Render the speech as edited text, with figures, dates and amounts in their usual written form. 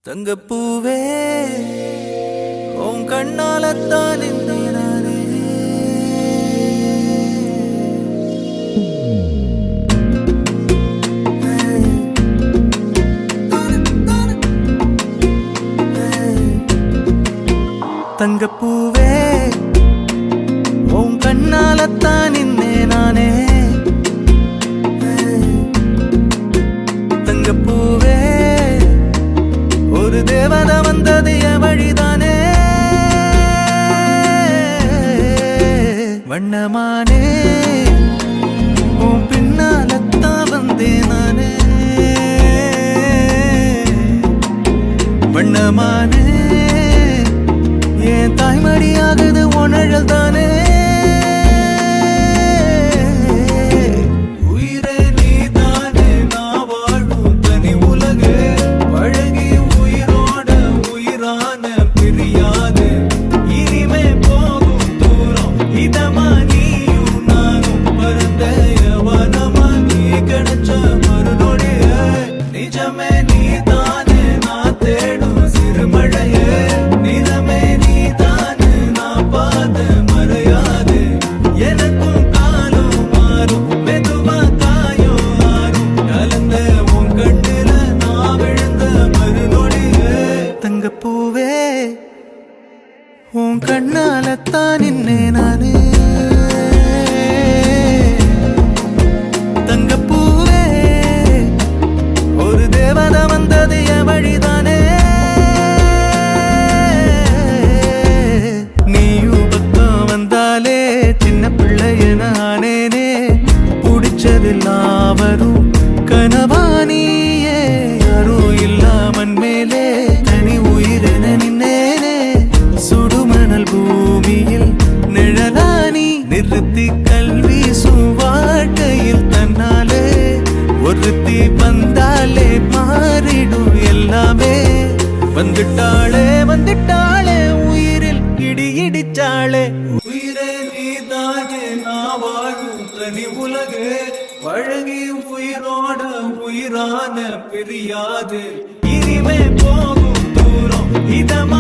தங்கப்பூவே உன் கண்ணாலத்தான் நானே தங்கப்பூவே உன் கண்ணாலத்தான் நானே தங்கப்பூவே ஒரு தேவதை வந்தது என் வழிதானே வண்ணமானே உன் பின்னாலத்தான் வந்தேன் நானே வண்ணமானே என் தாய்மடியாகுது உணழல் தானே தங்கப்பூவே உன் கண்ணாலத்தான் நானே தங்கப்பூவே ஒரு தேவதை வந்தது என் வழிதானே நீயும் பக்கம் வந்தாலே சின்ன பிள்ளைய நானேனே பிடிச்சதெல்லாம் வரும் கனவானியே யாரும் இல்லாமன் மேலே பூமியில் நிழலானி நிறுத்தி கல்வி வாழ்க்கையில் தன்னாலே ஒருத்தி வந்தாலே மாறிடும் எல்லாமே வந்துட்டாளே வந்துட்டாளே உயிரில் இடி இடிச்சாளே உயிரே நீதானே நான் வாழும் தனி உலகு பழகி உயிரோட உயிரான பிரியாது இனிமே போகும் தூரம் இதமா